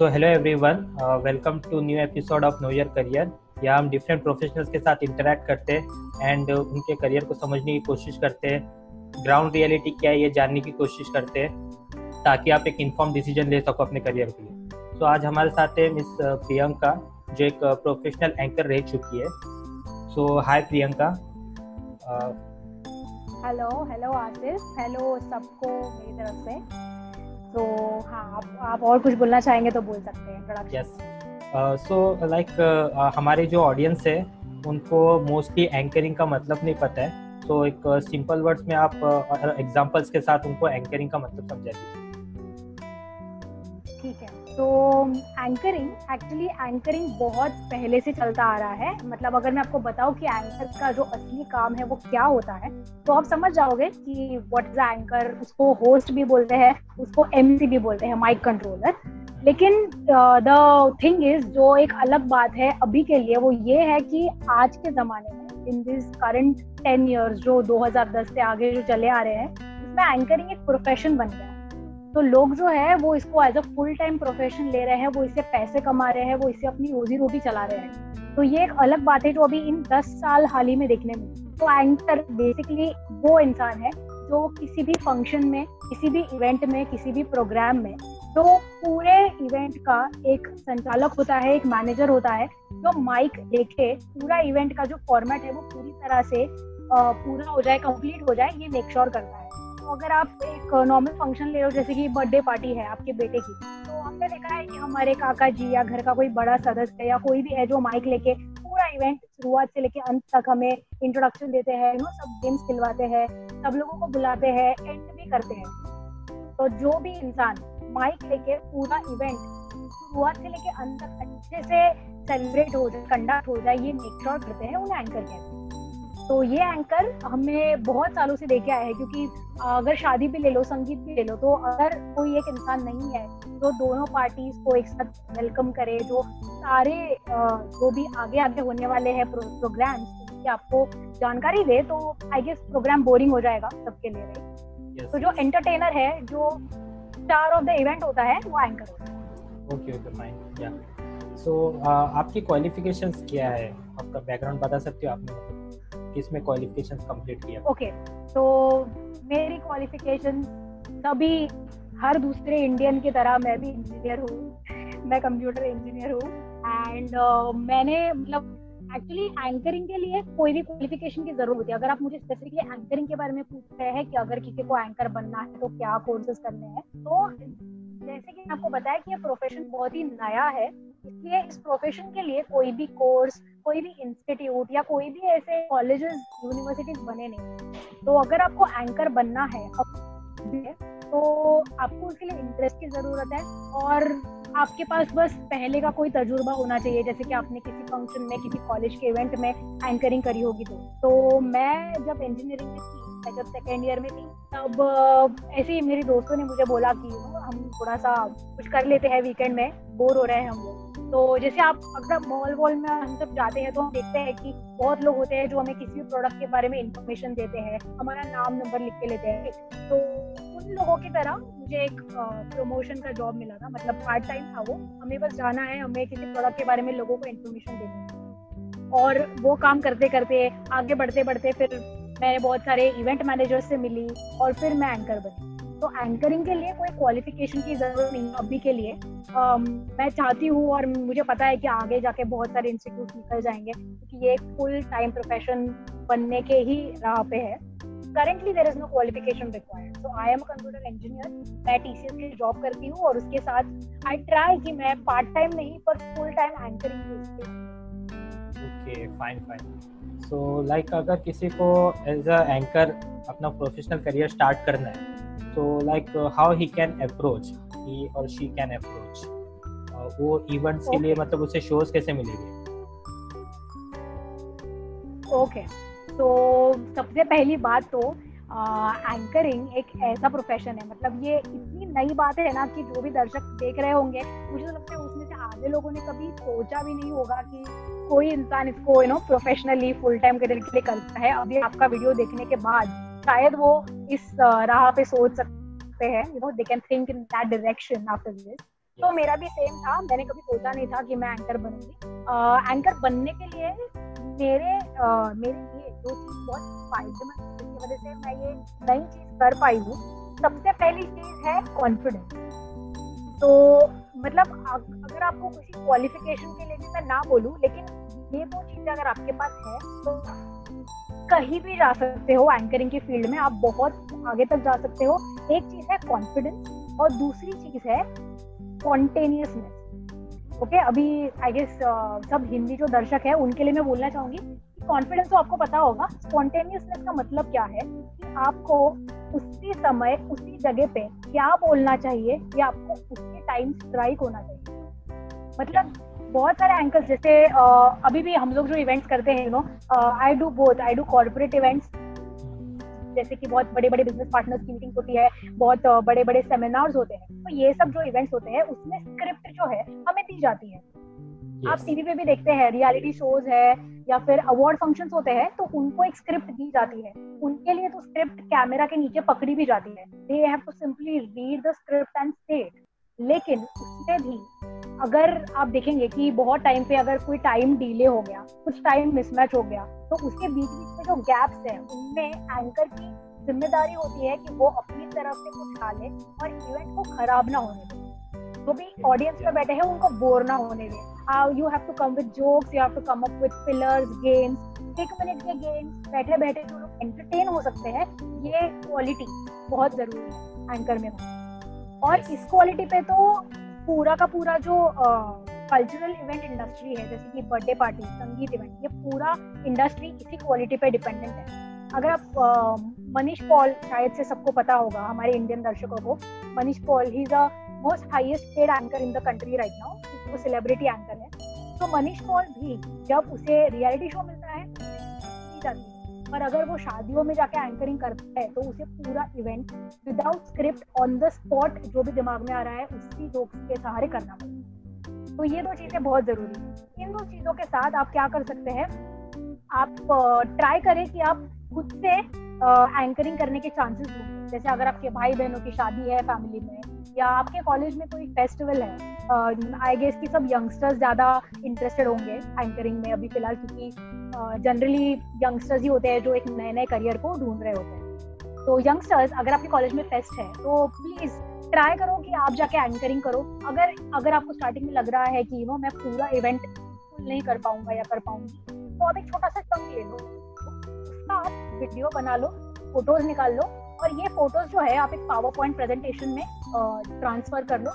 So hello everyone, welcome to new episode of know your career. यहाँ हम different professionals के साथ interact करते हैं एंड उनके करियर को समझने की कोशिश करते हैं, ग्राउंड रियलिटी क्या है ये जानने की कोशिश करते हैं ताकि आप एक इन्फॉर्म डिसीजन ले सको अपने करियर के लिए। तो आज हमारे साथ है मिस प्रियंका, जो एक प्रोफेशनल एंकर रह चुकी है। सो हाय प्रियंका। हेलो आसिफ, हेलो सबको मेरी तरफ से। तो हाँ, आप और कुछ बोलना चाहेंगे तो बोल सकते हैं इंट्रोडक्शन। यस, सो लाइक हमारे जो ऑडियंस है उनको मोस्टली एंकरिंग का मतलब नहीं पता है, तो एक सिंपल वर्ड्स में आप एग्जांपल्स के साथ उनको एंकरिंग का मतलब समझा दीजिए। ठीक है, तो एंकरिंग बहुत पहले से चलता आ रहा है। मतलब अगर मैं आपको बताऊं कि एंकर का जो असली काम है वो क्या होता है, तो आप समझ जाओगे कि व्हाट इज एंकर। उसको होस्ट भी बोलते हैं, उसको एमसी भी बोलते हैं, माइक कंट्रोलर। लेकिन द थिंग इज, जो एक अलग बात है अभी के लिए, वो ये है कि आज के जमाने में इन दिस करंट 10 years जो 2010 से आगे जो चले आ रहे हैं, उसमें एंकरिंग एक प्रोफेशन बन गया। तो लोग जो है वो इसको as a full time profession ले रहे हैं, वो इससे पैसे कमा रहे हैं, वो इससे अपनी रोजी रोटी चला रहे हैं। तो ये एक अलग बात है जो अभी इन 10 साल हाल ही में देखने में। तो एंकर बेसिकली वो इंसान है जो किसी भी फंक्शन में, किसी भी इवेंट में, किसी भी प्रोग्राम में, तो पूरे इवेंट का एक संचालक होता है, एक मैनेजर होता है, जो माइक लेके पूरा इवेंट का जो फॉर्मेट है वो पूरी तरह से पूरा हो जाए, कंप्लीट हो जाए, ये मेक श्योर करता है। तो अगर आप एक नॉर्मल फंक्शन ले लो, जैसे कि बर्थडे पार्टी है आपके बेटे की, तो हमने देखा है कि हमारे काका जी या घर का कोई बड़ा सदस्य या कोई भी है जो माइक लेके पूरा इवेंट शुरुआत से लेके अंत तक हमें इंट्रोडक्शन देते हैं, सब गेम्स खिलवाते हैं, सब लोगों को बुलाते हैं, एंड भी करते हैं। तो जो भी इंसान माइक लेके पूरा इवेंट शुरुआत से लेके अंत तक अच्छे से सेलिब्रेट हो जाए, कंडक्ट हो जाए, ये मेक श्योर करते हैं, उन्हें एंकर कहते हैं। तो ये एंकर हमें बहुत सालों से देखे आए हैं, क्योंकि अगर शादी भी ले लो, संगीत भी ले लो, तो अगर कोई एक इंसान नहीं है जो दोनों पार्टीज को एक साथ वेलकम करे, जो सारे जो भी आगे आगे होने वाले हैं प्रोग्राम्स की आपको जानकारी दे, तो आई गेस प्रोग्राम बोरिंग हो जाएगा सबके लिए, राइट? तो जो एंटरटेनर है, जो स्टार ऑफ द इवेंट होता है, वो एंकर होता है। ओके फाइन, या सो आपकी क्वालिफिकेशंस क्या है, आपका बैकग्राउंड बता सकते हो आपने, किसमें क्वालिफिकेशंस कंप्लीट किया? ओके, तो मेरी क्वालिफिकेशन तभी हर दूसरे इंडियन की तरह मैं भी इंजीनियर हूँ, मैं कंप्यूटर इंजीनियर हूँ। एंड मैंने मतलब एक्चुअली एंकरिंग के लिए कोई भी क्वालिफिकेशन की जरूरत होती है। अगर आप मुझे स्पेसिफिकली एंकरिंग के बारे में पूछ रहे हैं कि अगर किसी को एंकर बनना है तो क्या कोर्सेज करने हैं, तो जैसे कि आपको बताया कि ये प्रोफेशन बहुत ही नया है, इसलिए इस प्रोफेशन के लिए कोई भी कोर्स, कोई भी इंस्टीट्यूट या कोई भी ऐसे कॉलेजेस, यूनिवर्सिटीज बने नहीं। तो अगर आपको एंकर बनना है तो आपको उसके लिए इंटरेस्ट की जरूरत है, और आपके पास बस पहले का कोई तजुर्बा होना चाहिए, जैसे कि आपने किसी फंक्शन में, किसी कॉलेज के इवेंट में एंकरिंग करी होगी। तो मैं जब इंजीनियरिंग में थी, मैं जब सेकेंड ईयर में थी, तब ऐसे ही मेरी दोस्तों ने मुझे बोला कि हम थोड़ा सा कुछ कर लेते हैं, वीकेंड में बोर हो रहे हैं हम लोग। तो जैसे आप अगर मॉल में हम सब जाते हैं तो हम देखते हैं कि बहुत लोग होते हैं जो हमें किसी भी प्रोडक्ट के बारे में इंफॉर्मेशन देते हैं, हमारा नाम नंबर लिख के लेते हैं। तो उन लोगों की तरह मुझे एक प्रमोशन का जॉब मिला था, मतलब पार्ट टाइम था वो। हमें बस जाना है, हमें किसी प्रोडक्ट के बारे में लोगों को इन्फॉर्मेशन देनी है, और वो काम करते करते आगे बढ़ते बढ़ते फिर मैंने बहुत सारे इवेंट मैनेजर्स से मिली, और फिर मैं एंकर बनी। तो एंकरिंग के लिए कोई क्वालिफिकेशन की जरूरत नहीं अभी के लिए। मैं चाहती हूँ, और मुझे पता है कि आगे जाके बहुत सारे इंस्टीट्यूट निकल जाएंगे, क्योंकि ये एक फुल टाइम प्रोफेशन बनने के ही राह पे है। Currently there is no qualification required. So I am a computer engineer. मैं TCS की जॉब करती हूँ, और उसके साथ I try कि मैं पार्ट टाइम नहीं पर फुल टाइम एंकरिंग यूज करूँ। Okay fine. सो लाइक अगर किसी को एज अ एंकर अपना प्रोफेशनल करियर स्टार्ट करना है, तो like how he can approach, he और शी कैन अप्रोच वो इवेंट्स के लिए, मतलब उसे शोज कैसे मिलेंगे? ओके, तो सबसे पहली बात तो एंकरिंग एक ऐसा प्रोफेशन है, मतलब ये इतनी नई बात है ना कि जो भी दर्शक देख रहे होंगे, मुझे तो लगता है उसमें से आधे लोगों ने कभी सोचा भी नहीं होगा कि कोई इंसान इसको प्रोफेशनली फुल टाइम करियर के लिए करता है। अभी आपका वीडियो देखने के बाद शायद वो इस राह पे सोच सकते हैं, they can think in that direction after this. तो मेरा भी सेम था, मैंने कभी सोचा नहीं था कि मैं एंकर बनूंगी। एंकर बनने के लिए मेरे लिए जो चीज बहुत फायदेमंद है, जिसकी वजह से मैं ये नई चीज कर पाई हूँ, सबसे पहली चीज है कॉन्फिडेंस। तो मतलब अगर आपको किसी क्वालिफिकेशन के लिए भी मैं ना बोलूँ, लेकिन ये वो चीजें अगर आपके पास है तो कहीं भी जा सकते हो एंकरिंग की फील्ड में, आप बहुत आगे तक जा सकते हो। एक चीज है कॉन्फिडेंस और दूसरी चीज है स्पॉन्टेनियसनेस। ओके, अभी आई गेस सब हिंदी जो दर्शक है उनके लिए मैं बोलना चाहूंगी कि कॉन्फिडेंस तो आपको पता होगा, स्पॉन्टेनियसनेस का मतलब क्या है कि आपको उसी समय उसी जगह पे क्या बोलना चाहिए या आपको उसी टाइम स्ट्राइक होना चाहिए। मतलब बहुत सारे एंकर्स, जैसे अभी भी हम लोग जो इवेंट्स करते हैं, I do both, I do corporate events, जैसे कि बहुत बड़े बड़े बिजनेस पार्टनर्स की मीटिंग होती है, बहुत बड़े बड़े सेमिनार्स होते हैं। तो ये सब जो इवेंट्स होते हैं उसमें स्क्रिप्ट जो है हमें दी जाती है। आप टीवी पे भी देखते हैं, रियलिटी शोज है या फिर अवार्ड फंक्शंस होते हैं, तो उनको एक स्क्रिप्ट दी जाती है। उनके लिए तो स्क्रिप्ट कैमरा के नीचे पकड़ी भी जाती है, they have to simply read the script and say it. लेकिन उसमें भी अगर आप देखेंगे कि बहुत टाइम पे अगर कोई टाइम डिले हो गया, कुछ टाइम मिसमैच हो गया, तो उसके बीच बीच में जो गैप्स है उनमें एंकर की जिम्मेदारी होती है कि वो अपनी तरफ से कुछ डाले और इवेंट को खराब ना होने दे। जो भी ऑडियंस में बैठे हैं उनको बोर ना होने दे। You have to come with jokes, you have to come up with fillers, games, 1 minute के गेम्स, बैठे बैठे जो लोग एंटरटेन हो सकते हैं, ये क्वालिटी बहुत जरूरी है एंकर में हो। और इस क्वालिटी पे तो पूरा का पूरा जो कल्चरल इवेंट इंडस्ट्री है, जैसे कि बर्थडे पार्टी, संगीत इवेंट, ये पूरा इंडस्ट्री इसी क्वालिटी पे डिपेंडेंट है। अगर आप मनीष पॉल, शायद से सबको पता होगा हमारे इंडियन दर्शकों को, Manish Paul he is the most highest paid anchor in the country right now, वो सेलिब्रिटी एंकर है। तो मनीष पॉल भी जब उसे रियलिटी शो मिलता है दी जाती है, पर अगर वो शादियों में जाके एंकरिंग करता है तो उसे पूरा event without script on the spot जो भी दिमाग में आ रहा है उसी जोक्स के सहारे करना पड़ेगा। तो ये 2 चीजें बहुत जरूरी है। इन 2 चीजों के साथ आप क्या कर सकते हैं, आप ट्राई करें कि आप खुद से एंकरिंग करने के चांसेस ढूंढें। जैसे अगर आपके भाई बहनों की शादी है फैमिली में, या आपके कॉलेज में कोई फेस्टिवल है, आई गेस कि सब यंगस्टर्स ज्यादा इंटरेस्टेड होंगे एंकरिंग में अभी फिलहाल, क्योंकि जनरली यंगस्टर्स ही होते हैं जो एक नए नए करियर को ढूंढ रहे होते हैं। तो यंगस्टर्स, अगर आपके कॉलेज में फेस्ट है तो प्लीज ट्राई करो कि आप जाके एंकरिंग करो। अगर आपको स्टार्टिंग में लग रहा है कि मैं पूरा इवेंट नहीं कर पाऊंगा या कर पाऊंगी, तो आप एक छोटा सा टंग ले लो, उसका आप वीडियो बना लो, फोटोज निकाल लो, और ये फोटोज जो है आप एक पावर पॉइंट प्रेजेंटेशन में ट्रांसफर कर लो,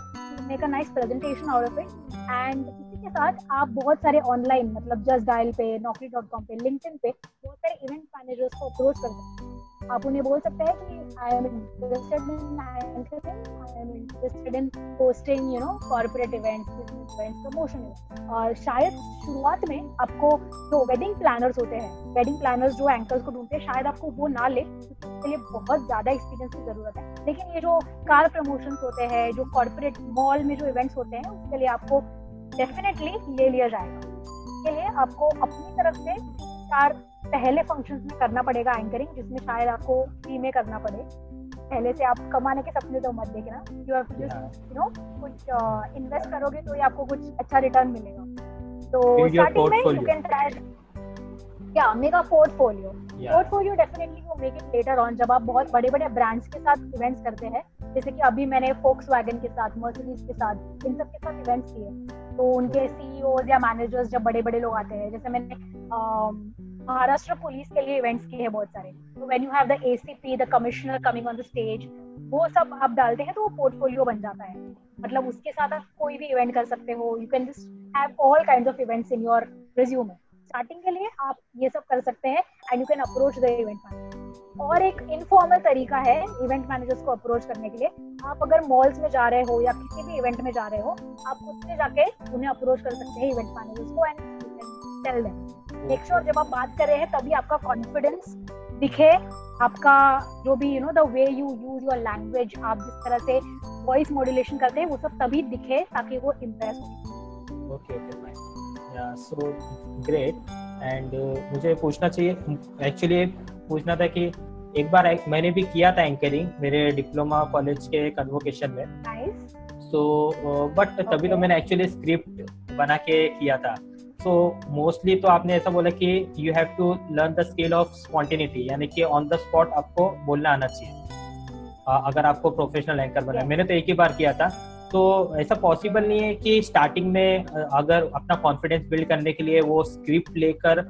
make a nice presentation out of it. And इसी के साथ आप बहुत सारे ऑनलाइन, मतलब जस्ट डायल पे, naukri.com पे, लिंक्डइन पे बहुत सारे इवेंट मैनेजर्स को अप्रोच कर सकते हैं। आप उन्हें बोल सकते हैं कि I am interested in anchoring, I am interested in hosting corporate events, business events, promotion events. और शायद शुरुआत में आपको जो वेडिंग प्लानर्स होते हैं, वेडिंग प्लानर्स जो एंकर्स को ढूंढते हैं, शायद आपको वो ना ले, उसके लिए बहुत ज्यादा एक्सपीरियंस की जरूरत है। लेकिन ये जो कार प्रमोशंस होते हैं, जो कॉर्पोरेट मॉल में जो इवेंट्स होते हैं, उसके लिए आपको डेफिनेटली ले लिया जाएगा। इसके लिए आपको अपनी तरफ से 4 पहले फंक्शंस में करना पड़ेगा एंकरिंग, जिसमें शायद आपको फ्री में करना पड़े। पहले से आप कमाने के सपने तो मत देखना, यू हैव टू जस्ट कुछ इन्वेस्ट करोगे तो ये आपको कुछ अच्छा रिटर्न मिलेगा। तो स्टार्टिंग में you can try make a portfolio. Portfolio definitely you make it later on, जब आप बहुत बड़े बड़े ब्रांड्स के साथ इवेंट्स करते हैं, जैसे कि अभी मैंने फोक्सवैगन के साथ, मर्सिडीज के साथ, इन सब के साथ इवेंट्स किए, तो उनके सीईओज या मैनेजर्स जब बड़े बड़े लोग आते हैं, जैसे मैंने महाराष्ट्र पुलिस के लिए इवेंट्स किए हैं बहुत सारे, तो when you have the ACP, the commissioner coming on the stage, वो सब आप डालते हैं तो वो पोर्टफोलियो बन जाता है। मतलब उसके साथ आप कोई भी इवेंट कर सकते हो, you can just have all kinds of events in your resume. Starting के लिए आप ये सब कर सकते हैं and you can approach the event manager. और एक इनफॉर्मल तरीका है इवेंट मैनेजर्स को अप्रोच करने के लिए, आप अगर मॉल्स में जा रहे हो या किसी भी इवेंट में जा रहे हो, आप खुद से जाके उन्हें अप्रोच कर सकते हैं इवेंट मैनेजर्स को, and you can tell them. Make sure जब आप बात कर रहे हैं तभी आपका कॉन्फिडेंस दिखे, आपका जो भी the way you use your language, आप जिस तरह से वॉइस मॉड्यूलेशन करते हैं, वो सब तभी दिखे ताकि वो इम्प्रेस हो। ओके फाइन, या सो ग्रेट। एंड मुझे पूछना चाहिए, एक्चुअली पूछना था कि एक बार मैंने भी किया था एंकरिंग मेरे डिप्लोमा कॉलेज के कन्वोकेशन में। Nice. सो बट तभी तो मैंने एक्चुअली स्क्रिप्ट बना के किया था। सो मोस्टली तो आपने ऐसा बोला कि you have to learn the skill of spontaneity, यानी कि ऑन द स्पॉट आपको बोलना आना चाहिए अगर आपको प्रोफेशनल एंकर बनना है। मैंने तो एक ही बार किया था, तो ऐसा पॉसिबल नहीं है कि स्टार्टिंग में अगर अपना कॉन्फिडेंस बिल्ड करने के लिए वो स्क्रिप्ट लेकर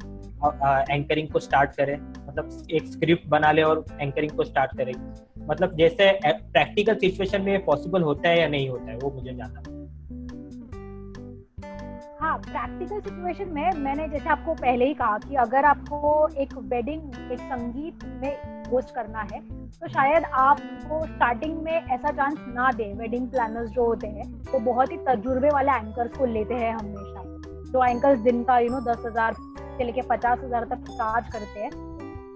एंकरिंग को स्टार्ट करे, मतलब एक स्क्रिप्ट बना ले और एंकरिंग को स्टार्ट करे। मतलब जैसे प्रैक्टिकल सिचुएशन में पॉसिबल होता है या नहीं होता है, वो मुझे जानना है। हाँ, प्रैक्टिकल सिचुएशन में मैंने जैसे आपको पहले ही कहा कि अगर आपको एक वेडिंग, एक संगीत में होस्ट करना है तो शायद आपको स्टार्टिंग में ऐसा चांस ना दे। वेडिंग प्लानर्स जो होते हैं वो बहुत ही तजुर्बे वाले एंकर्स को लेते हैं हमेशा, जो एंकर्स दिन का 10,000 से लेके 50,000 तक चार्ज करते हैं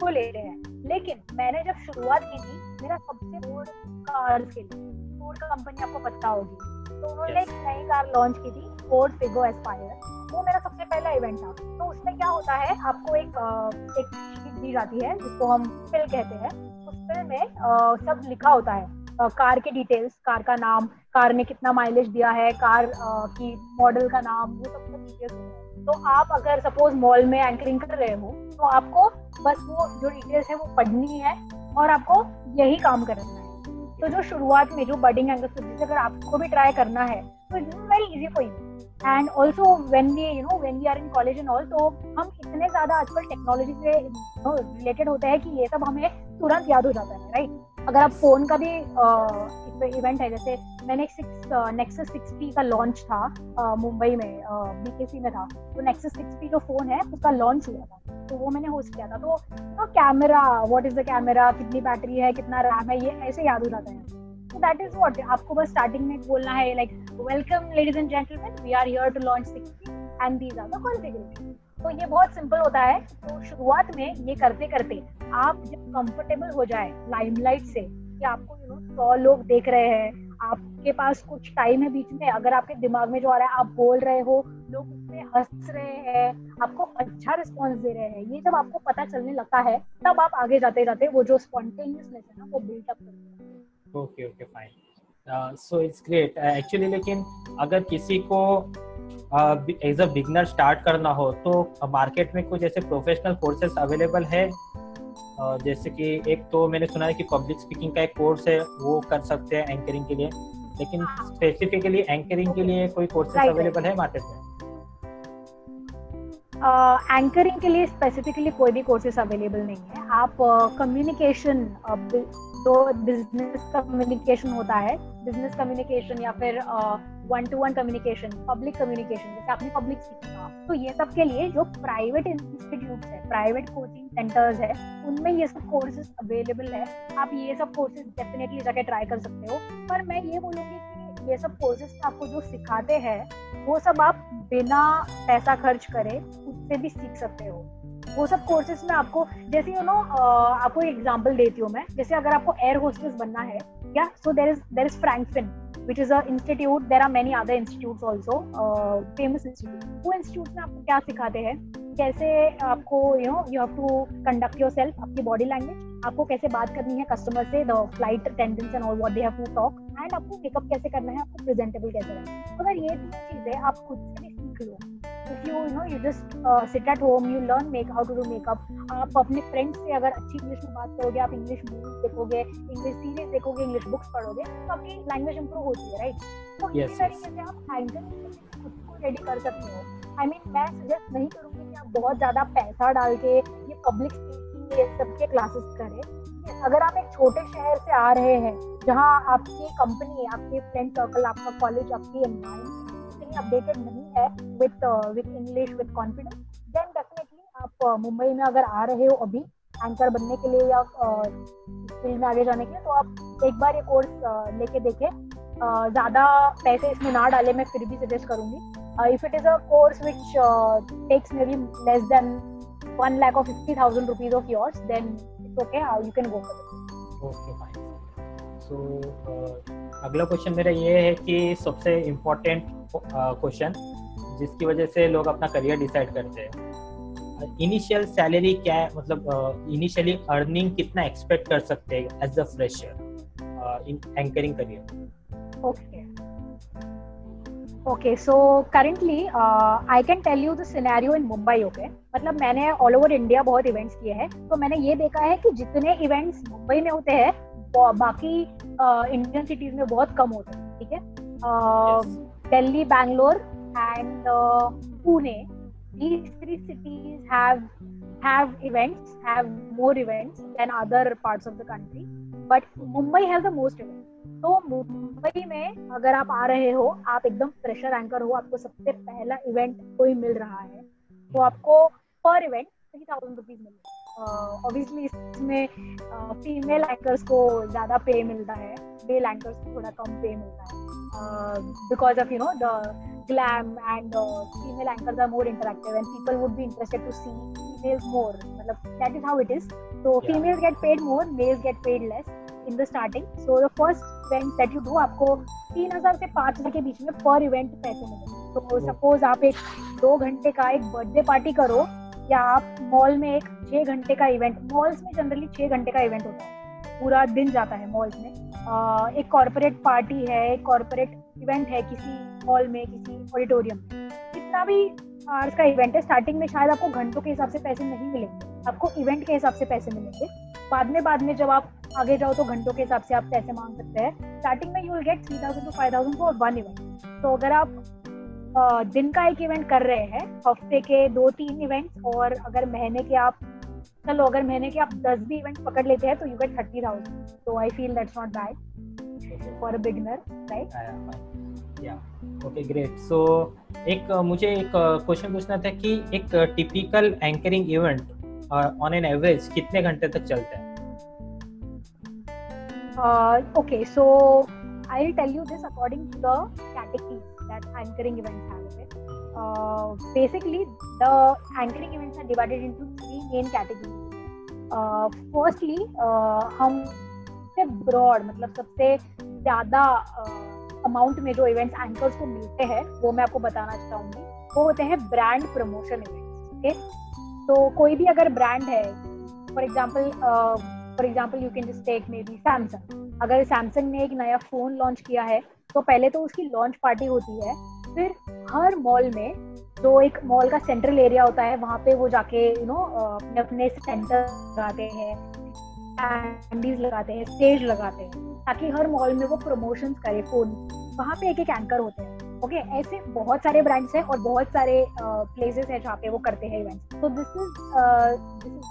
वो लेते हैं। लेकिन मैंने जब शुरुआत की थी, मेरा सबसे फोर्ड कार्स के लिए, फोर्ड कंपनी आपको पता होगी, तो उन्होंने एक नई कार लॉन्च की थी, फोर्ड फिगो एस्पायर। वो मेरा सबसे पहला इवेंट था। तो उसमें क्या होता है, आपको एक शीट दी जाती है जिसको हम फिल कहते हैं। उस फिल में सब लिखा होता है, कार के डिटेल्स, कार का नाम, कार ने कितना माइलेज दिया है, कार की मॉडल का नाम, वो सब डिटेल्स होते हैं। तो आप अगर सपोज मॉल में एंकरिंग कर रहे हो तो आपको बस वो जो डिटेल्स है वो पढ़नी है और आपको यही काम करना है। तो जो शुरुआत में जो बडिंग एंकर, अगर आपको भी ट्राई करना है तो it's very easy for you. And also when we are in college and all, तो हम इतने ज्यादा आजकल टेक्नोलॉजी से रिलेटेड होते हैं कि ये सब हमें तुरंत याद हो जाता है, राइट। अगर आप फोन का भी इवेंट है, जैसे मैंने नेक्सस 6P का लॉन्च था मुंबई में, BKC में था, तो नेक्सस 6P जो फोन है उसका लॉन्च हुआ था, तो वो मैंने होस्ट किया था। तो camera, what is the camera, कितनी बैटरी है, कितना रैम है, ये ऐसे याद हो जाता है। तो दैट इज व्हाट आपको बस स्टार्टिंग में बोलना है, like welcome ladies and gentleman, we are here to launch 6P and these are the configuration. तो ये बहुत सिंपल होता है। तो शुरुआत में ये करते करते आप जब कंफर्टेबल हो जाए लाइमलाइट से, कि आपको 100 लोग देख रहे हैं, आपके पास कुछ टाइम है बीच में, अगर आपके दिमाग में जो आ रहा है आप बोल रहे हो, लोग उसमें हंस रहे हैं, आपको अच्छा रिस्पॉन्स दे रहे हैं, ये जब आपको पता चलने लगता है तब आप आगे जाते जाते वो जो स्पॉन्टेनियसनेस है ना वो बिल्ड अप करते हैं। Okay fine, so it's great actually. लेकिन अगर किसी को एज अ बिगनर स्टार्ट करना हो तो मार्केट में कुछ ऐसे प्रोफेशनल कोर्सेज अवेलेबल है? जैसे कि एक तो मैंने सुना है कि पब्लिक स्पीकिंग का एक कोर्स है, वो कर सकते हैं एंकरिंग के लिए, लेकिन स्पेसिफिकली एंकरिंग के लिए कोई कोर्सेज अवेलेबल है मार्केट में? एंकरिंग के लिए स्पेसिफिकली कोई भी कोर्सेज अवेलेबल नहीं है। आप कम्युनिकेशन, जो बिजनेस कम्युनिकेशन होता है, बिजनेस कम्युनिकेशन या फिर 1-to-1 कम्युनिकेशन, पब्लिक कम्युनिकेशन, जैसे आपने पब्लिक स्पीकिंग कहा, तो ये सब के लिए जो प्राइवेट इंस्टीट्यूट्स है, प्राइवेट कोचिंग सेंटर्स है, उनमें ये सब कोर्सेज अवेलेबल है। आप ये सब कोर्सेज डेफिनेटली जाके ट्राई कर सकते हो। पर मैं ये बोलूँगी कि ये सब कोर्सेज आपको जो सिखाते हैं वो सब आप बिना पैसा खर्च करे उससे भी सीख सकते हो। वो सब कोर्सेज में आपको, जैसे आपको एग्जांपल देती हूँ मैं, जैसे अगर आपको एयर होस्टेस बनना है, या सो देयर इज फ्रैंकफिन which is a institute, there are many other institutes also, famous institute। वो institute में आपको क्या सिखाते हैं, कैसे आपको you have to conduct yourself, आपकी body language, आपको कैसे बात करनी है कस्टमर से, the flight attendants and all what they have to talk, and आपको मेकअप कैसे करना है, आपको presentable कैसे रहना है। अगर ये तीन चीजें आप खुद से भी सीख लो, if you just sit at home, you learn how to do makeup, आप अपने फ्रेंड्स से अगर अच्छी इंग्लिश में बात करोगे, आप इंग्लिश मूवीज देखोगे, इंग्लिश सीरीज देखोगे, इंग्लिश बुक्स पढ़ोगे, तो आपकी लैंग्वेज इंप्रूव होती है, राइट। तो इसी तरीके से आप एंकरिंग खुद को रेडी कर सकते हो। आई मीन मैं सजेस्ट नहीं करूँगी कि आप बहुत ज्यादा पैसा डाल के ये पब्लिक स्पीकिंग ये सब के क्लासेस करें। अगर आप एक छोटे शहर से आ रहे हैं जहाँ आपकी कंपनी, आपके फ्रेंड सर्कल, आपका कॉलेज, आपकी एनवायरनमेंट अपडेटेड नहीं है with English with confidence, then definitely आप मुंबई में अगर आ रहे हो अभी एंकर बनने के लिए या फील्ड में आगे जाने के लिए, तो आप एक बार ये कोर्स लेके देखें। ज़्यादा पैसे इसमें ना डालें, मैं फिर भी सजेस्ट करूँगी। If it is a course which takes maybe less than 1,50,000 rupees of yours, then it's okay, you can go for it. Okay, fine. So अगला क्वेश्चन मेरा ये है कि सबसे इम्पोर्टेंट क्वेश्चन जिसकी वजह से लोग अपना करियर डिसाइड करते हैं, इनिशियल सैलरी क्या है, मतलब इनिशियली अर्निंग कितना एक्सपेक्ट कर सकते हैं as a fresher in anchoring career? Okay, Okay, so currently I can tell you the scenario in Mumbai. Okay, मतलब मैंने ऑल ओवर इंडिया बहुत इवेंट्स किए हैं, तो मैंने ये देखा है कि जितने इवेंट्स मुंबई में होते हैं बाकी इंडियन सिटीज में बहुत कम होते हैं. ठीक है, Delhi, Bangalore and Pune, these three cities have events, have more events than other parts of the country, but Mumbai has the most events. तो मुंबई में अगर आप आ रहे हो, आप एकदम फ्रेशर एंकर हो, आपको सबसे पहला इवेंट कोई मिल रहा है, तो आपको पर इवेंट 3000 रुपीज मिलेगा. ऑब्वियसली इसमें फीमेल एंकर्स को ज्यादा पे मिलता है, मेल एंकर्स को थोड़ा कम पे मिलता है, because of the glam and female anchors are more interactive and people would be interested to see females more. That is how it is. So yeah. Females get paid more, males get paid less in the starting. So the first event that you do, आपको 3000 से 5000 के बीच में पर event पैसे मिलेंगे. तो suppose आप एक 2 घंटे का एक बर्थडे पार्टी करो, या आप मॉल में एक 6 घंटे का इवेंट, मॉल्स में जनरली 6 घंटे का इवेंट होता है, पूरा दिन जाता है मॉल्स में. एक कॉर्पोरेट पार्टी है, एक कॉर्पोरेट इवेंट है किसी मॉल में, किसी ऑडिटोरियम में, जितना भी आवर्स का इवेंट है, स्टार्टिंग में शायद आपको घंटों के हिसाब से पैसे नहीं मिलेंगे, आपको इवेंट के हिसाब से पैसे मिलेंगे. बाद में जब आप आगे जाओ तो घंटों के हिसाब से आप पैसे मांग सकते हैं. स्टार्टिंग में you will get 3000 to 5000 for one event. तो अगर आप दिन का एक इवेंट कर रहे हैं, हफ्ते के 2-3 इवेंट्स, और अगर महीने के आप 10 भी इवेंट पकड़ लेते हैं, तो यू गेट 30,000. तो I feel that's not bad for a beginner, right? या ओके, ग्रेट. सो मुझे एक क्वेश्चन पूछना था कि एक typical anchoring event on an average कितने घंटे तक चलता है? Okay, so I'll tell you this according to the categories that anchoring events have. Basically, the anchoring events are divided into 3 main categories. Firstly, हम सबसे broad, मतलब सबसे ज़्यादा अमाउंट में जो इवेंट्स एंकर्स को मिलते हैं, वो मैं आपको बताना चाहूँगी. वो होते हैं ब्रांड प्रमोशन इवेंट्स. ओके, तो कोई भी अगर ब्रांड है, for example you can just take maybe Samsung. अगर सैमसंग ने एक नया फोन लॉन्च किया है, तो पहले तो उसकी लॉन्च पार्टी होती है, फिर हर मॉल में जो एक मॉल का सेंट्रल एरिया होता है, वहाँ पे वो जाके अपने सेंटर लगाते हैं, कैंडीज लगाते हैं, स्टेज लगाते हैं, ताकि हर मॉल में वो प्रमोशंस करे फोन. वहाँ पे एक एंकर होते हैं. ओके, ऐसे बहुत सारे ब्रांड्स हैं और बहुत सारे प्लेसेस हैं जहाँ पे वो करते हैं इवेंट्स. तो this is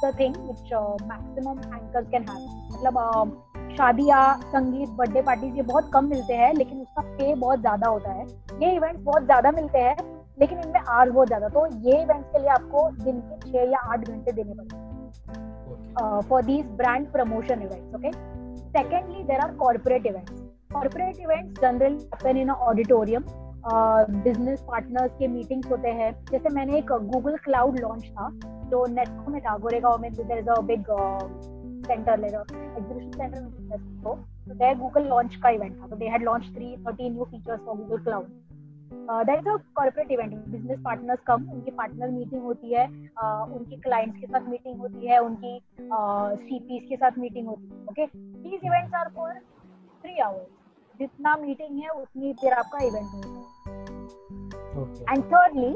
the thing which maximum anchors can have. मतलब शादियाँ, संगीत, बर्थडे पार्टीज ये बहुत कम मिलते हैं, लेकिन उसका पे बहुत ज्यादा होता है. ये इवेंट्स बहुत ज्यादा मिलते हैं, लेकिन इनमें आवर्स बहुत ज्यादा. तो ये इवेंट्स के लिए आपको दिन के 6 या 8 घंटे देने पड़ते हैं for these brand promotion events. Okay, secondly there are corporate events. Corporate events generally happen in a auditorium. Business partners के मीटिंग्स होते हैं. जैसे मैंने एक गूगल क्लाउड लॉन्च था जो नेटको में था, गोरेगांव में. There is a big centre, exhibition centre. तो देयर गूगल लॉन्च का इवेंट था. तो they had launch 13 new features for Google cloud. That is a corporate event. Business partners come, उनकी पार्टनर मीटिंग होती है, उनकी क्लाइंट्स के साथ मीटिंग होती है, उनकी सीपीज के साथ मीटिंग होती है. Okay, these events are for 3 hours. जितना मीटिंग है उतनी देर आपका इवेंट होगा. And thirdly,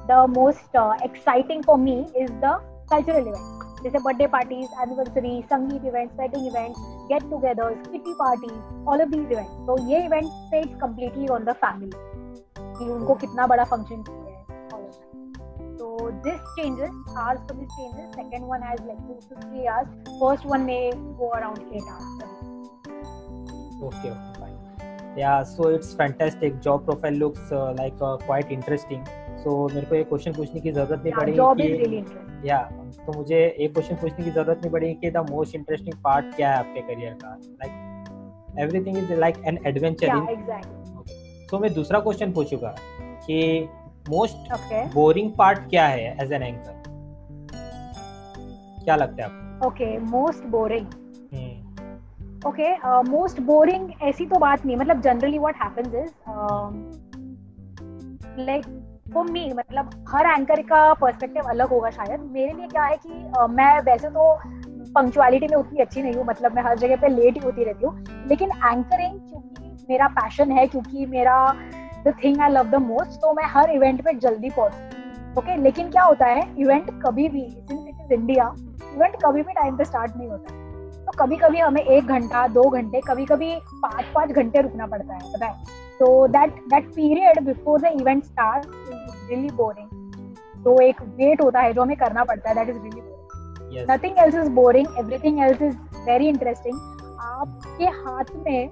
the most exciting for me is the cultural event, जैसे birthday parties, anniversary, sangeet events, wedding events, get togethers, kitty parties, all of these events. तो ये event based completely on the family, कि उनको कितना बड़ा function चाहिए. So this changes, hours for this changes. Second one has like 2 to 3 hours. First one may go around 8 hours. Okay, fine. Yeah, so it's fantastic. Job profile looks like quite interesting. So मेरे को एक question पूछने की जरूरत नहीं पड़ी job is really interesting. तो मुझे एक क्वेश्चन पूछने की जरूरत नहीं पड़ी कि द मोस्ट इंटरेस्टिंग पार्ट क्या है आपके करियर का. Like everything is like an adventure. Exactly. तो मैं दूसरा क्वेश्चन पूछूंगा कि मोस्ट बोरिंग पार्ट क्या है एज एन एंकर? क्या लगता है आपको? Okay, most boring. Okay, most boring ऐसी तो बात नहीं. मतलब generally what happens is like for me, मतलब हर एंकर का पर्सपेक्टिव अलग होगा शायद. मेरे लिए क्या है कि मैं वैसे तो पंक्चुअलिटी में उतनी अच्छी नहीं हूँ, मतलब मैं हर जगह पे लेट ही होती रहती हूँ, लेकिन एंकरिंग क्योंकि मेरा पैशन है, क्योंकि मेरा the thing I love the most, तो मैं हर इवेंट पे जल्दी पहुंचती। ओके, लेकिन क्या होता है, इवेंट कभी भी, since it is India, event कभी भी टाइम पे स्टार्ट नहीं होता। तो कभी कभी हमें 1 घंटा 2 घंटे, कभी कभी 5 घंटे रुकना पड़ता है, पता है। तो that period before the event start is really boring. तो एक वेट होता है जो हमें करना पड़ता है, that is really boring. Nothing else is boring, everything else is very interesting. आपके हाथ में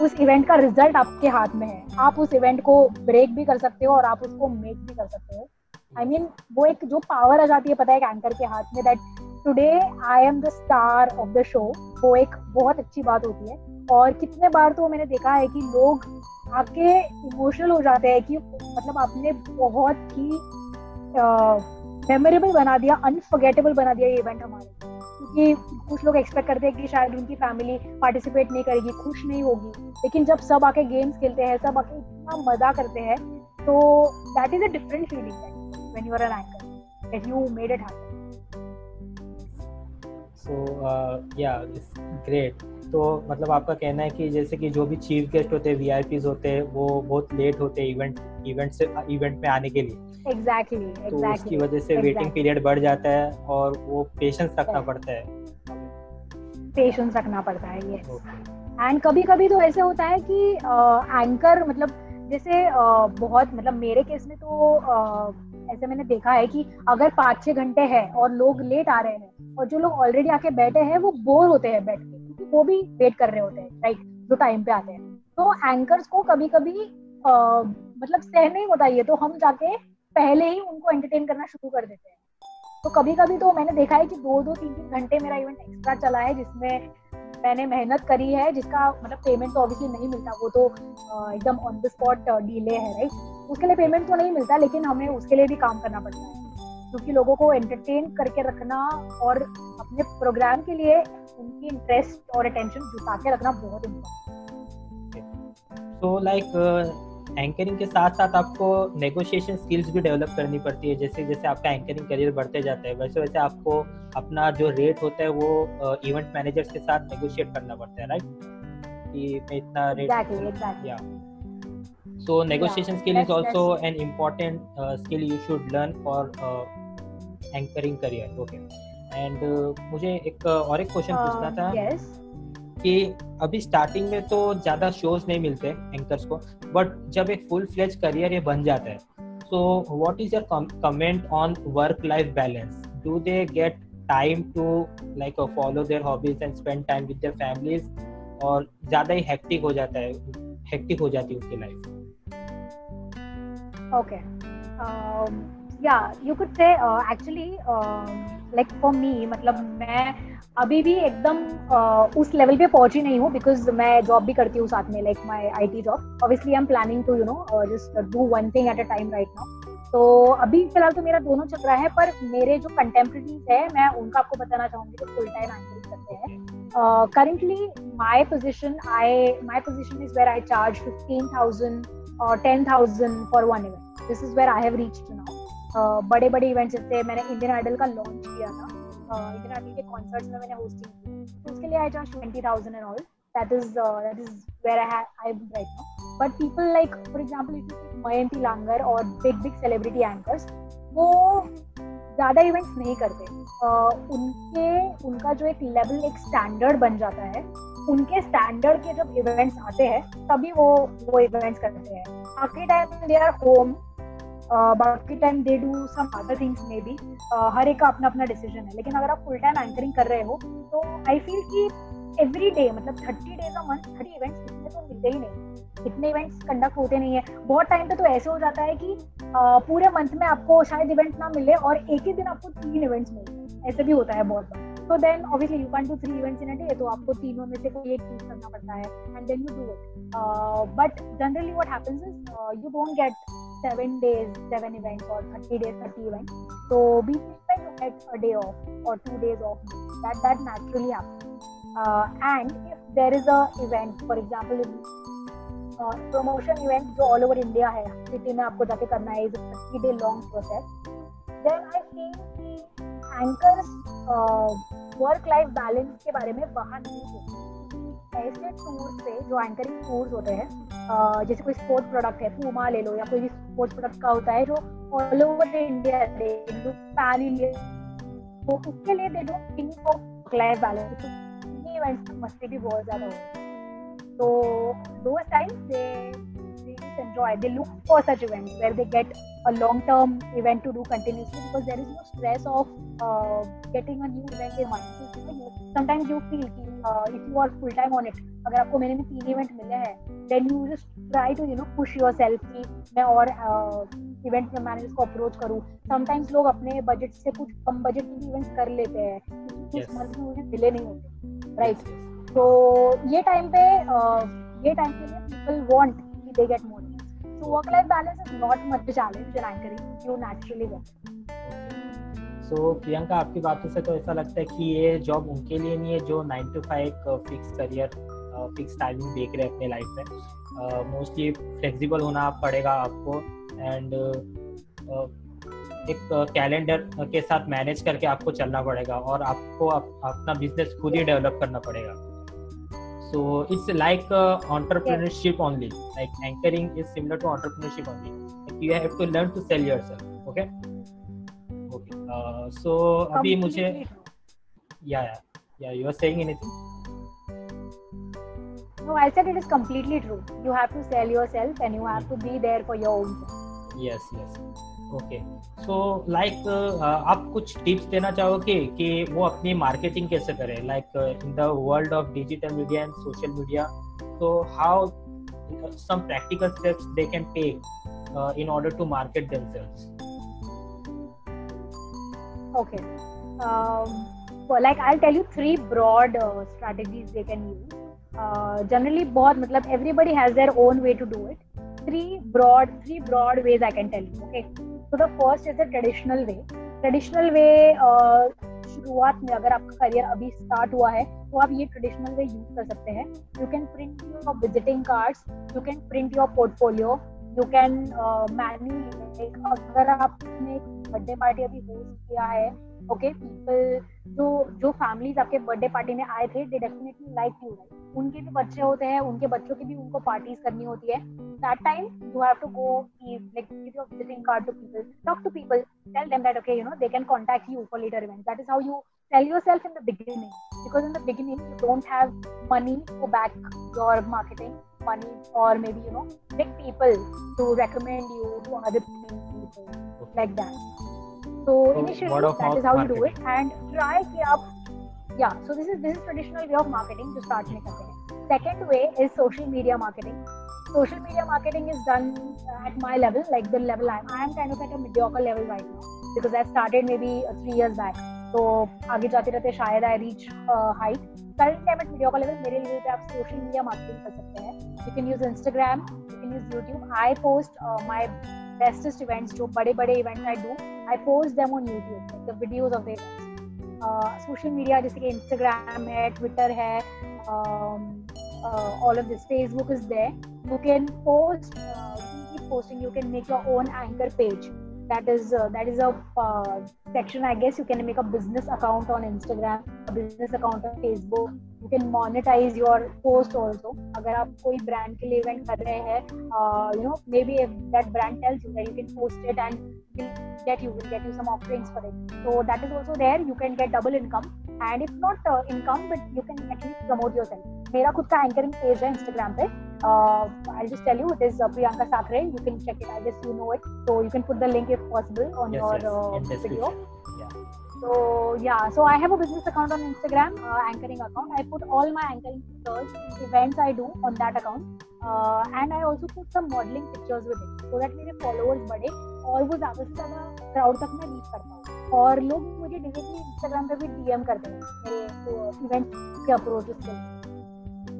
उस इवेंट का रिजल्ट आपके हाथ में है। आप उस इवेंट को ब्रेक भी कर सकते हो और आप उसको मेक भी कर सकते हो। आई मीन वो एक जो पावर आ जाती है, पता है, एक एंकर के हाथ में, that today I am the star of the show, वो एक बहुत अच्छी बात होती है। और कितने बार तो मैंने देखा है कि लोग आके इमोशनल हो जाते हैं कि मतलब आपने बहुत ही मेमोरेबल बना दिया, अनफॉरगेटेबल बना दिया ये इवेंट हमारे। क्योंकि कुछ लोग एक्सपेक्ट करते हैं कि शायद उनकी फैमिली पार्टिसिपेट नहीं करेगी, खुश नहीं होगी, लेकिन जब सब आके गेम्स खेलते हैं, सब आके इतना मजा करते हैं, तो that is a different feeling when you are an anchor, that you made it happen. So yeah it's great. तो मतलब आपका कहना है कि जैसे कि जो भी चीफ गेस्ट होते हैं, वीआईपीज होते हैं, वो बहुत लेट होते हैं इवेंट में आने के लिए। एग्जैक्टली तो उसकी वजह से वेटिंग पीरियड बढ़ जाता है और वो पेशेंस रखना पड़ता है। पेशेंस रखना पड़ता है, यस। एंड कभी कभी तो ऐसे होता है कि एंकर मतलब जैसे बहुत मतलब मेरे केस में तो ऐसे मैंने देखा है कि अगर 5-6 घंटे है और लोग लेट आ रहे हैं और जो लोग ऑलरेडी आके बैठे हैं वो बोर होते हैं बैठ के, क्योंकि वो भी वेट कर रहे होते हैं, राइट, जो टाइम पे आते हैं। तो एंकर्स को कभी कभी मतलब सह नहीं होता ये, तो हम जाके पहले ही उनको एंटरटेन करना शुरू कर देते हैं। तो कभी कभी तो मैंने देखा है कि 2-2, 3-3 घंटे मेरा इवेंट एक्स्ट्रा चला है, जिसमें मैंने मेहनत करी है, जिसका मतलब पेमेंट तो ऑब्वियसली नहीं मिलता, वो तो एकदम ऑन द स्पॉट डिले है, राइट, उसके लिए पेमेंट तो नहीं मिलता, लेकिन हमें उसके लिए भी काम करना पड़ता है, क्योंकि लोगों को एंटरटेन करके रखना और अपने प्रोग्राम के लिए उनकी इंटरेस्ट और अटेंशन जुटा के रखना बहुत इम्पोर्टेंट है। तो लाइक एंकरिंग के साथ साथ आपको नेगोशिएशन स्किल्स भी डेवलप करनी पड़ती है। जैसे जैसे आपका एंकरिंग करियर बढ़ते जाता है, वैसे वैसे आपको अपना जो रेट होता है वो इवेंट मैनेजर्स के साथ नेगोशिएट करना पड़ता है, राइट, कि मैं इतना rate. Exactly. Yeah so negotiation skill is also that's- an important skill you should learn for anchoring career. Okay, and मुझे एक क्वेश्चन पूछना था yes. कि अभी स्टार्टिंग में तो ज़्यादा शोज नहीं मिलते एंकर्स को, बट जब एक फुल फ्लेज करियर ये बन जाता है, so what is your comment on work life balance? Do they get time to like follow their hobbies and spend time with their families, और ज़्यादा ही हेक्टिक हो जाती है उनकी life? Okay. Yeah, you could say actually like for me, मतलब मैं अभी भी एकदम उस लेवल पे पहुंची नहीं हूँ, बिकॉज मैं जॉब भी करती हूँ साथ में, like my IT job. Obviously I am planning to just do one thing at a time right now. तो अभी फिलहाल तो मेरा दोनों चल रहा है, पर मेरे जो कंटेम्प्रेरीज है मैं उनका आपको बताना चाहूंगी, जो फुल टाइम एंकरिंग करते हैं। Currently my position is where I charge 15,000 or 10,000 for one event. This is where I have reached now. बड़े बड़े इवेंट्स, जैसे मैंने इंडियन आइडल का लॉन्च किया था, इंडियन आइडल के कॉन्सर्ट्स में मैंने होस्टिंग की, तो उसके लिए आई charge 20,000 and all. That is where I am right now. But people like, for example, if you take Mayanti Langar और big celebrity anchors, वो ज़्यादा इवेंट्स नहीं करते। उनका जो एक लेवल, एक स्टैंडर्ड बन जाता है, उनके स्टैंडर्ड के जब इवेंट्स आते हैं तभी वो इवेंट्स करते हैं। बाकी टाइम दे आर होम, बाकी time they do some other things maybe. हर एक का अपना अपना डिसीजन है, लेकिन अगर आप फुल टाइम एंकरिंग कर रहे हो तो आई फील कि एवरी डे, मतलब 30 days a month 30 इवेंट्स इतने तो मिलते ही नहीं, इतने इवेंट्स कंडक्ट होते नहीं है। बहुत टाइम पे तो ऐसे हो जाता है कि पूरे मंथ में आपको शायद इवेंट ना मिले और एक ही दिन आपको 3 इवेंट्स मिलते हैं, ऐसे भी होता है बहुत बार। तो then obviously you can do 3 events in a day, तो आपको तीनों में से कोई एक चूज करना पड़ता है, and then you do it. But generally what happens is you don't get 7 days 7 events or 30 days 30 events, so बीच में you get a day off or 2 days off, that naturally happens. And if there is a event, for example promotion event जो all over India है, city में आपको जाके करना है, is a 30 day long process, then I think कि anchors work life balance के बारे में वहाँ नहीं सोचते, ऐसे टूर्स पे जो एंकरिंग टूर्स होते हैं, जैसे कोई स्पोर्ट प्रोडक्ट है, पूमा ले लो या कोई भी स्पोर्ट्स प्रोडक्ट का होता है जो all over India they do pan India, तो उसके लिए they do think of work life balance. ये इवेंट्स मस्ती भी बहुत ज्यादा होती है, तो those times they just enjoy, they look for such events where they get a long term event to do continuously, because there is no stress of getting a new event in one. Sometimes you feel if you are full time on it, अगर आपको महीने में 3 event मिले हैं, then you just try to push yourself कि मैं और event managers को अप्रोच करूँ. समटाइम्स लोग अपने बजट से कुछ कम बजट में इवेंट्स कर लेते हैं क्योंकि उस मंथ में उन्हें मिले नहीं होते, राइट? तो ये टाइम पे लिए पीपल वांट कि they get more. So work life balance is not much challenge in anchoring, you naturally get. So Priyanka, आपकी बातों से तो ऐसा लगता है कि ये जॉब उनके लिए नहीं है जो 9 to 5 fix career, fix timing देख रहे हैं अपने लाइफ में. मोस्टली फ्लेक्सिबल होना पड़ेगा आपको, एंड एक कैलेंडर के साथ मैनेज करके आपको चलना पड़ेगा, और आपको अपना बिजनेस खुद ही डेवलप करना पड़ेगा. So it's like entrepreneurship only. Like anchoring is similar to entrepreneurship only. Like you have to learn to sell yourself. Okay. Okay. So अभी मुझे yeah. You were saying anything? No, I said it is completely true. You have to sell yourself and you have to be there for your own self. Yes. Okay. So like आप कुछ tips देना चाहोगे कि वो अपनी marketing कैसे करें, like in the world of digital media and social media. तो how some practical steps they can take in order to market themselves. Okay, like I will tell you 3 broad strategies they can use. Generally बहुत मतलब everybody has their own way to do it. 3 broad ways I can tell you. Okay. So the first is the traditional way. Traditional way, शुरुआत में अगर आपका career अभी start हुआ है तो आप ये ट्रेडिशनल वे यूज कर सकते हैं. You can print your visiting cards, you can print your portfolio, you can manually, अगर आपने एक बर्थडे पार्टी अभी होस्ट किया है, ओके, पीपल जो फैमिलीज आपके बर्थडे पार्टी में आए थे, they definitely like you, right? उनके भी बच्चे होते हैं, उनके बच्चों की भी उनको पार्टीज करनी होती है. That time you have to go like give your visiting card to people, talk to people, tell them that okay, they can contact you for later events. That is how you sell yourself in the beginning, because in the beginning you don't have money to back your marketing money, or maybe big people to recommend you to other people like that. So initially that is how you do it, and try कि आप so this is traditional way of marketing जो start में करते हैं. Second way is social media marketing. Social media marketing is done at my level, like the level I am kind of at a mediocre level right now, because I started maybe 3 years back. तो आगे जाते रहते शायद I reach height. Currently I'm at mediocre level. मेरे level पे आप social media marketing कर सकते हैं. You can use Instagram, you can use YouTube. I post my bestest events, जो बड़े events I do, I post them on YouTube, like the videos of the events. Social media जैसे कि Instagram है, Twitter है, all of this, Facebook is there. You can post, keep posting. You can make your own anchor page. That is a section, I guess. You can make a business account on Instagram, a business account on Facebook. You can monetize your post also. अगर आप कोई brand के लिए event कर रहे हैं, maybe if that brand tells you that you can post it and will get you some offerings for it. So that is also there. You can get double income, and if not income, but you can at least promote yourself. मेरा खुद का anchoring page है Instagram पे. I'll just tell you, it is Priyanka Sakre. You can check it. I guess you know it. So you can put the link if possible on your video. So I have a business account on Instagram, anchoring account. I put all my anchoring pictures, events I do on that account, and I also put some modeling pictures with it, so that मेरे followers बढ़े और वो ज़्यादा से ज़्यादा crowd तक मैं reach कर पाऊँ. और लोग मुझे directly Instagram पे भी DM करते हैं मेरे event के approaches के लिए.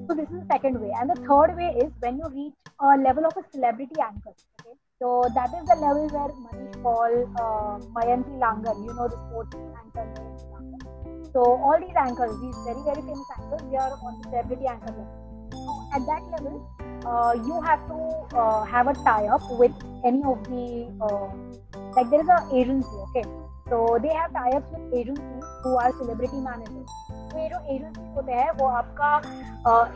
So this is the second way, and the third way is when you reach a level of a celebrity anchor. Okay, so that is the level where Manish Paul, Mayanti Langar, the sports anchor Mayanti Langar. So all these anchors, these very very famous anchors, they are on the celebrity anchor level. So at that level, you have to have a tie-up with any of the like there is an agency. Okay, so they have tie-ups with agencies who are celebrity managers. तो ये जो agencies होते हैं वो आपका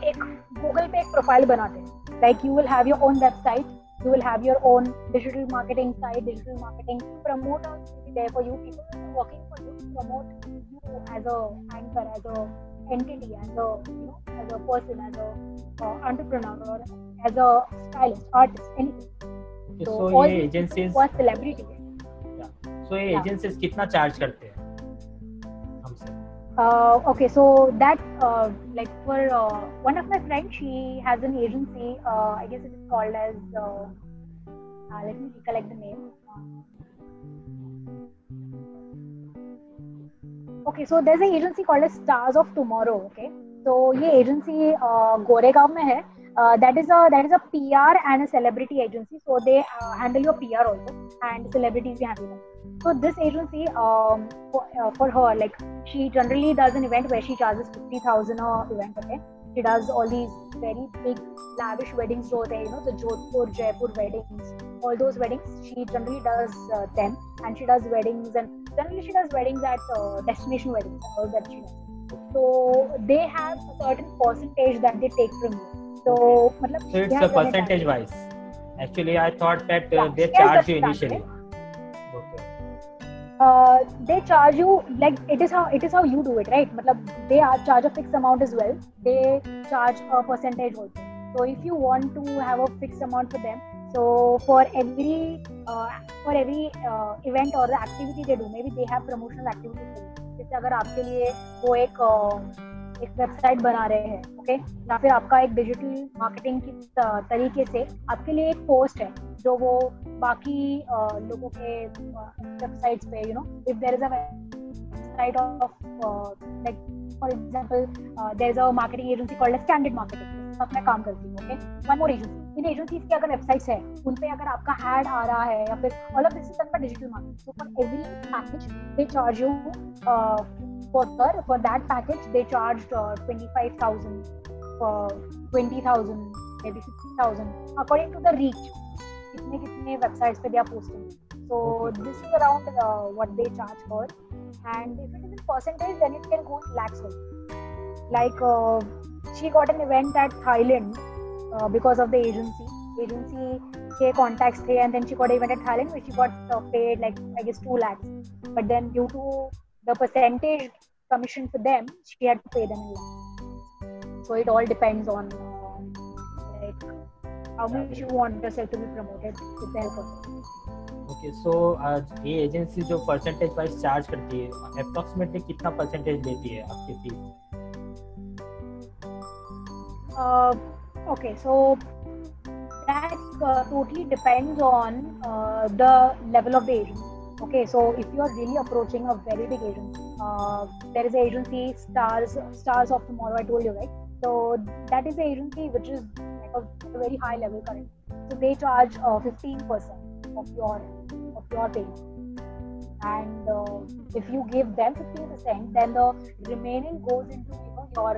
एक Google पे एक प्रोफाइल बनाते हैं, like you will have your own website, you will have your own digital marketing site, digital marketing promoters will be there for you, people will be working for you to promote you as a anchor, as a entity, as a as a person, as a entrepreneur, or as a stylist, artist, anything. So all ये these agencies people were celebrity. So ये agencies कितना charge करते हैं हमसे? Okay, so that like for one of my friends, she has an agency. I guess it is called as. Let me recollect the name. Okay, so there's an agency called as Stars of Tomorrow. Okay, so ये agency Goregaon में है. That is a PR and a celebrity agency. So they handle your PR also, and celebrities they handle them. So this agency, for her, like she generally does an event where she charges 50,000 a event. Okay, she does all these very big, lavish weddings. So there, the Jodhpur, Jaipur weddings, all those weddings, she generally does them, and she does weddings, and generally she does weddings at destination weddings and all that she does. So they have a certain percentage that they take from you. So it's a percentage wise. Actually, I thought that they charge you initially. Okay. They charge you like it is how you do it, right? They charge a fixed amount as well. They charge a percentage also. So if you want to have a fixed amount for them, so for every event or the activity they do, maybe they have promotional activity for you. जैसे अगर आपके लिए वो एक website बना रहे हैं, okay, या फिर आपका एक डिजिटल मार्केटिंग की तरीके से आपके लिए एक पोस्ट है जो वो बाकी लोगों के वेबसाइट्स पे, if there is a website of like for example there is a marketing agency called as candid marketing, सब मैं काम करती हूँ. ओके, वन मोर एजेंसी. इन एजेंसीज की अगर वेबसाइट्स है, उन पे अगर आपका ऐड आ रहा है या फिर all of this is done by digital marketing. So for every package they charge you for that package they charged 25,000, 20,000, maybe 50,000 according to the reach. कितने websites पे they are posting. So this is around what they charge for, and if it is in percentage then it can go in lakhs also. Like she got an event at Thailand because of the agency के contacts थे, and then she got an event at Thailand where she got paid like I guess 2 lakhs, but then due to the percentage commission for them, she had to pay them in lakhs. So it all depends on like how much you want yourself to be promoted with the help of it. Okay, so ये agency जो percentage wise charge करती है, approximately कितना percentage लेती है आपकी fees? Okay, so that totally depends on the level of the agency. Okay, so if you are really approaching a very big agency, there is an agency Stars of Tomorrow, I told you, right? So that is the agency which is like a very high level currently. So they charge 15% of your payment, and if you give them 15%, then the remaining goes into your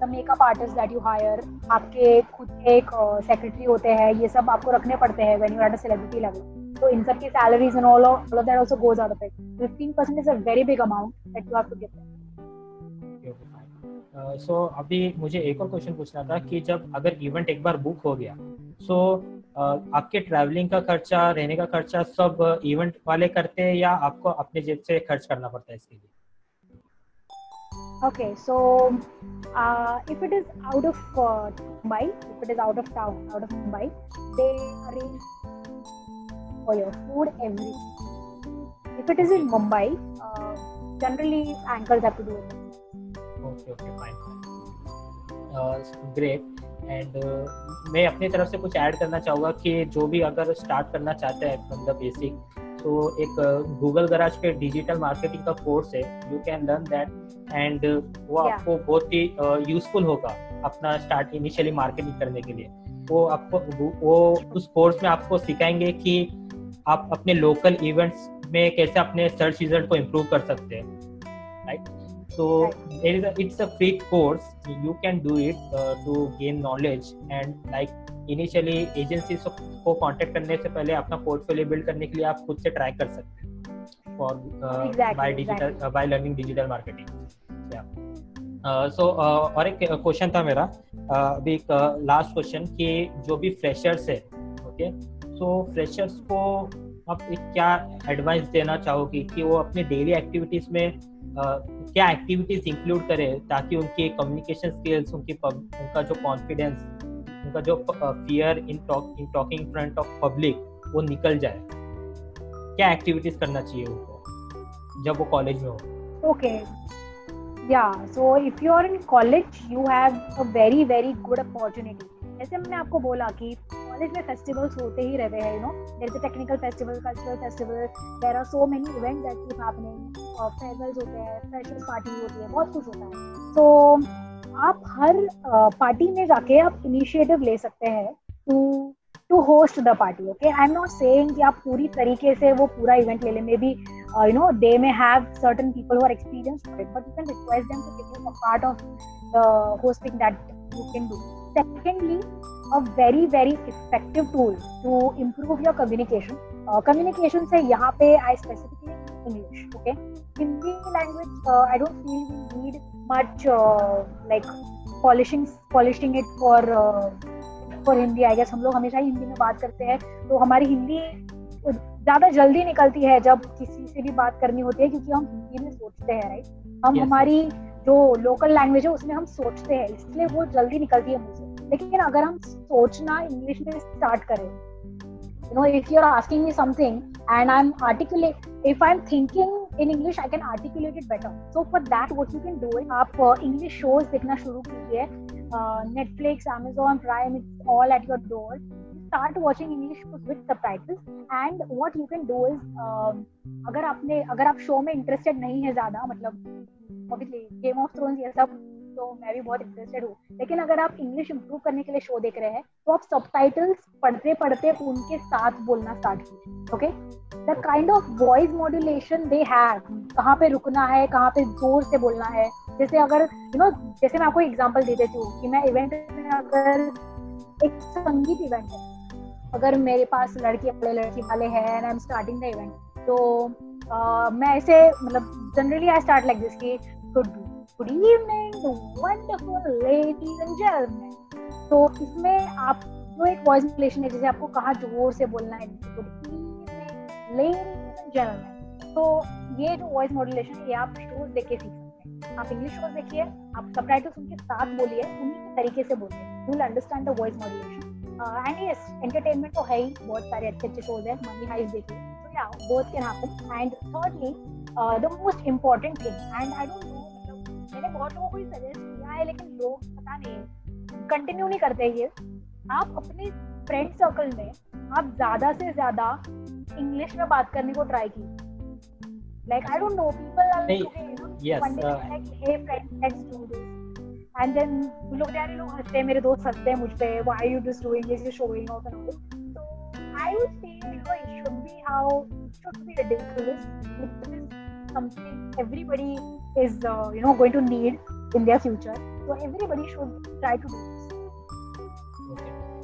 the makeup artist that you hire. आपके खुद के एक secretary होते हैं, ये सब आपको रखने पड़ते हैं when you are at a celebrity level. So in सबके salaries and all of that also goes out of it. 15% is a very big amount that you have to give them. So अभी मुझे एक और question पूछना था कि जब अगर इवेंट एक बार बुक हो गया, so आपके ट्रैवलिंग का खर्चा, रहने का खर्चा सब इवेंट वाले करते हैं या आपको अपने जेब से खर्च करना पड़ता है इसके लिए? Okay, so if it is out of Mumbai, if it is out of town, out of Mumbai, they arrange for your food, everything. If it is in Mumbai, generally anchors have to do it. Okay, fine. Great. And मैं अपनी तरफ से कुछ add करना चाहूँगा कि जो भी अगर स्टार्ट करना चाहते हैं फ्रॉम द बेसिक, तो एक गूगल गराज पे डिजिटल मार्केटिंग का कोर्स है, you can learn that, and वो आपको बहुत ही यूजफुल होगा अपना स्टार्ट इनिशियली मार्केटिंग करने के लिए. वो उस कोर्स में आपको सिखाएंगे कि आप अपने लोकल इवेंट्स में कैसे अपने सर्च रिजल्ट को इम्प्रूव कर सकते हैं, right? So it's a free course. You can do it to gain knowledge, and like initially agencies को contact करने से पहले अपना portfolio build करने के लिए आप खुद से try कर सकते हैं by learning digital marketing. Yeah. और एक क्वेश्चन था मेरा, अभी एक लास्ट क्वेश्चन कि जो भी फ्रेशर्स है, ओके, सो फ्रेशर्स को आप एक क्या एडवाइस देना चाहोगे कि वो अपने डेली एक्टिविटीज में क्या एक्टिविटीज इंक्लूड करें ताकि उनकी कम्युनिकेशन स्किल्स, उनका जो कॉन्फिडेंस, उनका जो fear in talking front of public वो निकल जाए? क्या एक्टिविटीज करना चाहिए उनको जब वो कॉलेज में हो? Okay. Yeah, so if you are in college, you have a very very good opportunity. जैसे मैंने आपको बोला कि कॉलेज में फेस्टिवल्स होते ही रहते हैं, there is a technical festival, cultural festival, there are so many events that keep happening, farewells होते हैं, freshers party होती है, बहुत कुछ होता है. So आप हर पार्टी में जाके आप इनिशिएटिव ले सकते हैं to host the party. Okay, I'm not saying कि आप पूरी तरीके से वो पूरा इवेंट ले लें. Maybe they may have certain people who are experienced for it, but you can request them to take a part of the hosting that you can do. Secondly, a very very effective tool to improve your communication. Communication से यहाँ पे I specifically English. Okay, Hindi language I don't feel we need much like polishing it for Hindi. I guess हम लोग हमेशा ही हिंदी में बात करते हैं, तो हमारी हिंदी ज्यादा जल्दी निकलती है जब किसी से भी बात करनी होती है, क्योंकि हम हिंदी में सोचते हैं, राइट? हम हमारी जो लोकल लैंग्वेज है उसमें हम सोचते हैं, इसलिए वो जल्दी निकलती है मुझे. लेकिन अगर हम सोचना इंग्लिश में स्टार्ट करें, if you are asking me something and if I'm thinking in English, I can articulate it better. So for that, what you can do is आप English shows देखना शुरू कीजिए. Netflix, Amazon Prime, it's all at your door. Start watching English with subtitles. And what you can do is, अगर आप show में interested नहीं है ज्यादा, मतलब obviously Game of Thrones ये सब तो मैं भी बहुत इंटरेस्टेड हूँ, लेकिन अगर आप इंग्लिश इंप्रूव करने के लिए शो देख रहे हैं तो आप सबटाइटल्स पढ़ते पढ़ते उनके साथ बोलना स्टार्ट कीजिए. Okay, the kind of voice modulation they have, कहाँ पे रुकना है, कहाँ पे जोर से बोलना है. जैसे अगर जैसे मैं आपको एग्जांपल दे देती हूँ कि मैं इवेंट में, अगर एक संगीत इवेंट है, अगर मेरे पास लड़की वाले हैं and I am starting the event, तो मैं ऐसे मतलब generally I start like this कि good evening wonderful ladies and gentleman. तो इसमें आप जो एक वॉइस मॉड्यूलेशन है, जैसे आपको कहाँ जोर से बोलना है, good evening ladies and gentleman, तो ये जो वॉइस मॉड्यूलेशन है ये आप शोज देख के सीख सकते हैं. आप इंग्लिश शोज देखिए, आप सबटाइटल्स उनके साथ बोलिए, उन्हीं के तरीके से बोलिए, you will understand the voice modulation. And yes, entertainment तो है ही, बहुत सारे अच्छे शोज हैं, मनी हाइस्ट देखिए, तो या both can happen. And thirdly, the most important thing, and I don't no, मैंने बहुत लोगों को सजेस्ट किया है लेकिन लोग पता नहीं कंटिन्यू नहीं करते ये, आप अपने फ्रेंड सर्कल में आप ज्यादा से ज्यादा इंग्लिश में बात करने को ट्राई कीजिए. Like I don't know, people are like hey friends, let's do this, and then लोग हंसते हैं, मेरे दोस्त हंसते हैं मुझ पे, why are you just doing this, you showing off and all. So I would say it should be ridiculous. It is something everybody is going to need in their future, so everybody should try to do this.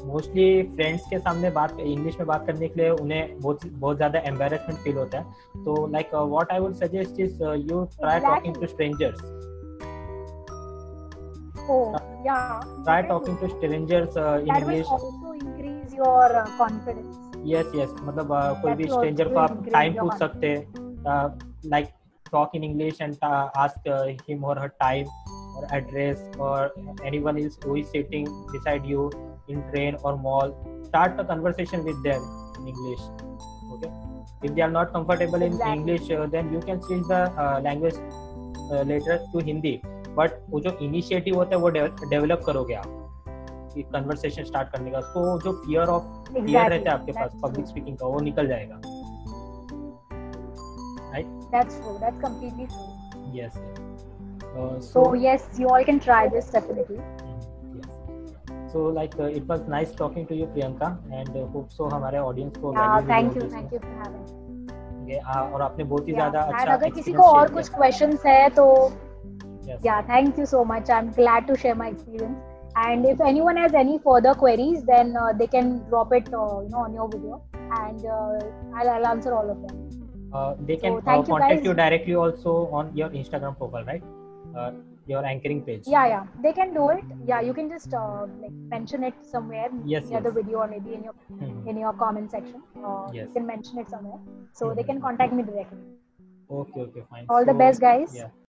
Mostly friends के सामने English में बात करने के लिए उन्हें बहुत ज्यादा एम्बैरेसमेंट फील होता है, तो like what I would suggest is you try talking to strangers. Try talking to strangers in that English. Will also increase your confidence. Yes, मतलब कोई भी स्ट्रेंजर को आप टाइम पूछ सकते हैं, like talk in English and ask him or her time or address or anyone else who is sitting beside you in train or mall. Start a conversation with them in English. Okay, if they are not comfortable in English, then you can switch the language later to Hindi. But वो जो initiative होता है वो develop करोगे आप कि conversation start करने का, तो जो फियर रहता है आपके पास पब्लिक स्पीकिंग का, वो निकल जाएगा. Right? That's true. That's completely true. Yes. So yes, you all can try this definitely. Yes. So like it was nice talking to you, Priyanka, and hope so हमारे audience को thank you for having me. और आपने बहुत ही ज्यादा अच्छा. अगर किसी को और कुछ questions है तो yeah, thank you so much. I'm glad to share my experience. And if anyone has any further queries, then they can drop it, on your video, and I'll answer all of them. They can contact you directly also on your Instagram profile, right? your anchoring page. Yeah, they can do it. Yeah, you can just like mention it somewhere near the video, or maybe in your comment section. You can mention it somewhere, so they can contact me directly. Okay, fine. All the best, guys. Yeah.